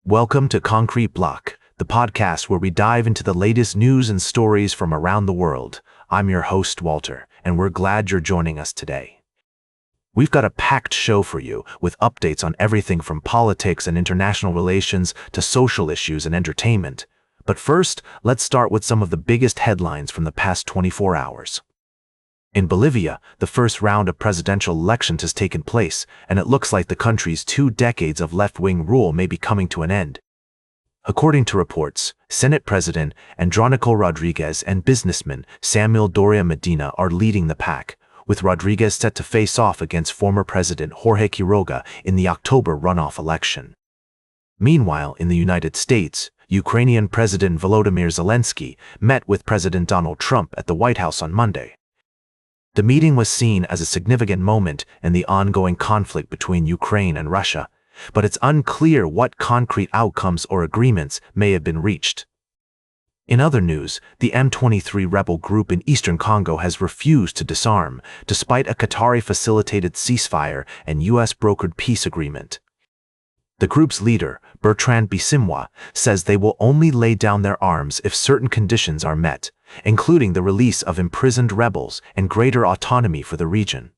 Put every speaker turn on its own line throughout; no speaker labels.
Welcome to Concrete Block, the podcast where we dive into the latest news and stories from around the world. I'm your host, Walter, and we're glad you're joining us today. We've got a packed show for you, with updates on everything from politics and international relations to social issues and entertainment. But first, let's start with some of the biggest headlines from the past 24 hours. In Bolivia, the first round of presidential elections has taken place, and it looks like the country's 2 decades of left-wing rule may be coming to an end. According to reports, Senate President Andrónico Rodríguez and businessman Samuel Doria Medina are leading the pack, with Rodríguez set to face off against former President Jorge Quiroga in the October runoff election. Meanwhile, in the United States, Ukrainian President Volodymyr Zelensky met with President Donald Trump at the White House on Monday. The meeting was seen as a significant moment in the ongoing conflict between Ukraine and Russia, but it's unclear what concrete outcomes or agreements may have been reached. In other news, the M23 rebel group in eastern Congo has refused to disarm, despite a Qatari-facilitated ceasefire and U.S.-brokered peace agreement. The group's leader, Bertrand Bisimwa, says they will only lay down their arms if certain conditions are met, including the release of imprisoned rebels and greater autonomy for the region.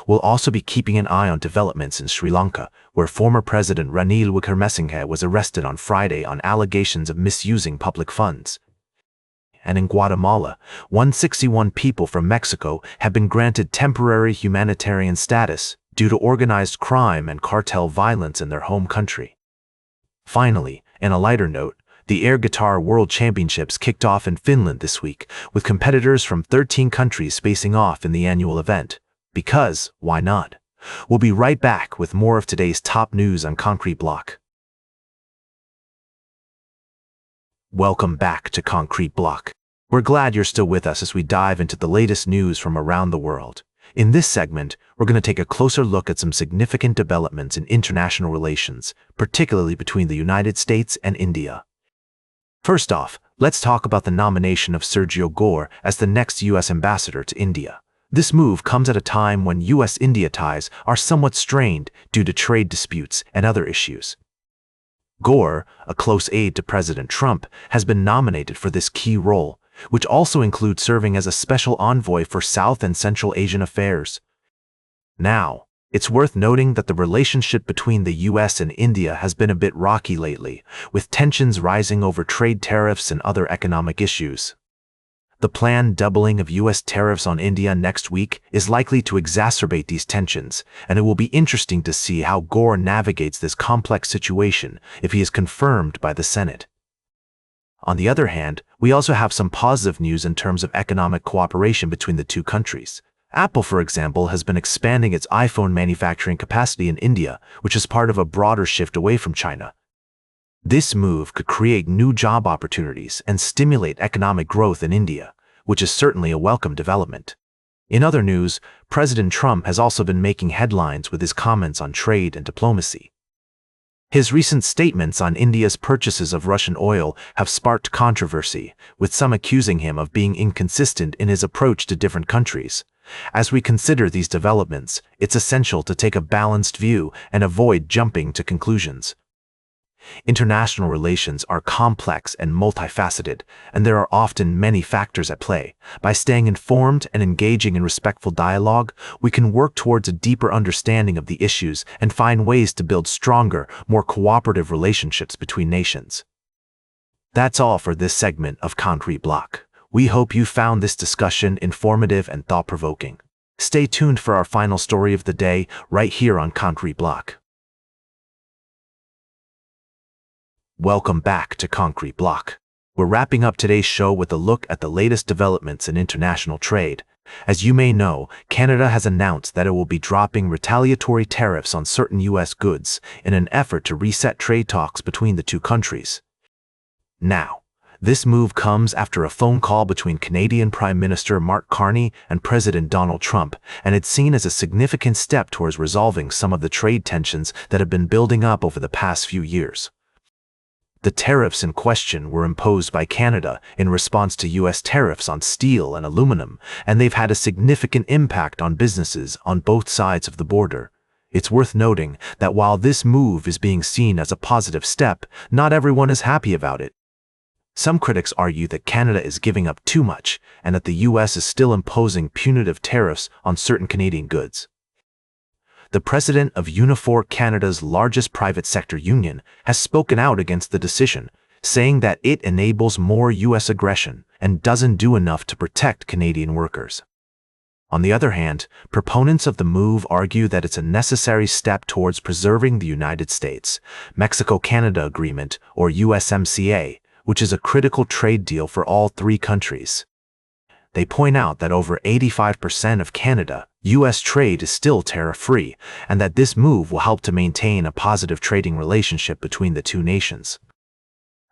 We'll also be keeping an eye on developments in Sri Lanka, where former President Ranil Wickremesinghe was arrested on Friday on allegations of misusing public funds. And in Guatemala, 161 people from Mexico have been granted temporary humanitarian status due to organized crime and cartel violence in their home country. Finally, in a lighter note, the Air Guitar World Championships kicked off in Finland this week, with competitors from 13 countries facing off in the annual event. Because, why not? We'll be right back with more of today's top news on Concrete Block. Welcome back to Concrete Block. We're glad you're still with us as we dive into the latest news from around the world. In this segment, we're going to take a closer look at some significant developments in international relations, particularly between the United States and India. First off, let's talk about the nomination of Sergio Gore as the next U.S. ambassador to India. This move comes at a time when U.S.-India ties are somewhat strained due to trade disputes and other issues. Gore, a close aide to President Trump, has been nominated for this key role, which also includes serving as a special envoy for South and Central Asian affairs. Now, it's worth noting that the relationship between the U.S. and India has been a bit rocky lately, with tensions rising over trade tariffs and other economic issues. The planned doubling of U.S. tariffs on India next week is likely to exacerbate these tensions, and it will be interesting to see how Gore navigates this complex situation if he is confirmed by the Senate. On the other hand, we also have some positive news in terms of economic cooperation between the two countries. Apple, for example, has been expanding its iPhone manufacturing capacity in India, which is part of a broader shift away from China. This move could create new job opportunities and stimulate economic growth in India, which is certainly a welcome development. In other news, President Trump has also been making headlines with his comments on trade and diplomacy. His recent statements on India's purchases of Russian oil have sparked controversy, with some accusing him of being inconsistent in his approach to different countries. As we consider these developments, it's essential to take a balanced view and avoid jumping to conclusions. International relations are complex and multifaceted, and there are often many factors at play. By staying informed and engaging in respectful dialogue, we can work towards a deeper understanding of the issues and find ways to build stronger, more cooperative relationships between nations. That's all for this segment of Concrete Block. We hope you found this discussion informative and thought-provoking. Stay tuned for our final story of the day right here on Concrete Block. Welcome back to Concrete Block. We're wrapping up today's show with a look at the latest developments in international trade. As you may know, Canada has announced that it will be dropping retaliatory tariffs on certain U.S. goods in an effort to reset trade talks between the two countries. Now, this move comes after a phone call between Canadian Prime Minister Mark Carney and President Donald Trump, and it's seen as a significant step towards resolving some of the trade tensions that have been building up over the past few years. The tariffs in question were imposed by Canada in response to U.S. tariffs on steel and aluminum, and they've had a significant impact on businesses on both sides of the border. It's worth noting that while this move is being seen as a positive step, not everyone is happy about it. Some critics argue that Canada is giving up too much and that the US is still imposing punitive tariffs on certain Canadian goods. The president of Unifor Canada's largest private sector union has spoken out against the decision, saying that it enables more US aggression and doesn't do enough to protect Canadian workers. On the other hand, proponents of the move argue that it's a necessary step towards preserving the United States-Mexico-Canada Agreement, or USMCA, which is a critical trade deal for all three countries. They point out that over 85% of Canada-US trade is still tariff-free, and that this move will help to maintain a positive trading relationship between the two nations.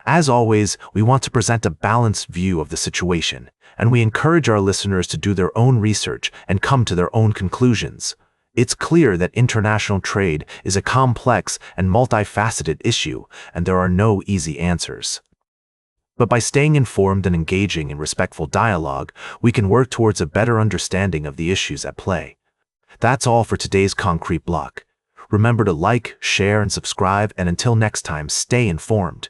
As always, we want to present a balanced view of the situation, and we encourage our listeners to do their own research and come to their own conclusions. It's clear that international trade is a complex and multifaceted issue, and there are no easy answers. But by staying informed and engaging in respectful dialogue, we can work towards a better understanding of the issues at play. That's all for today's Concrete Block. Remember to like, share, and subscribe, and until next time, stay informed.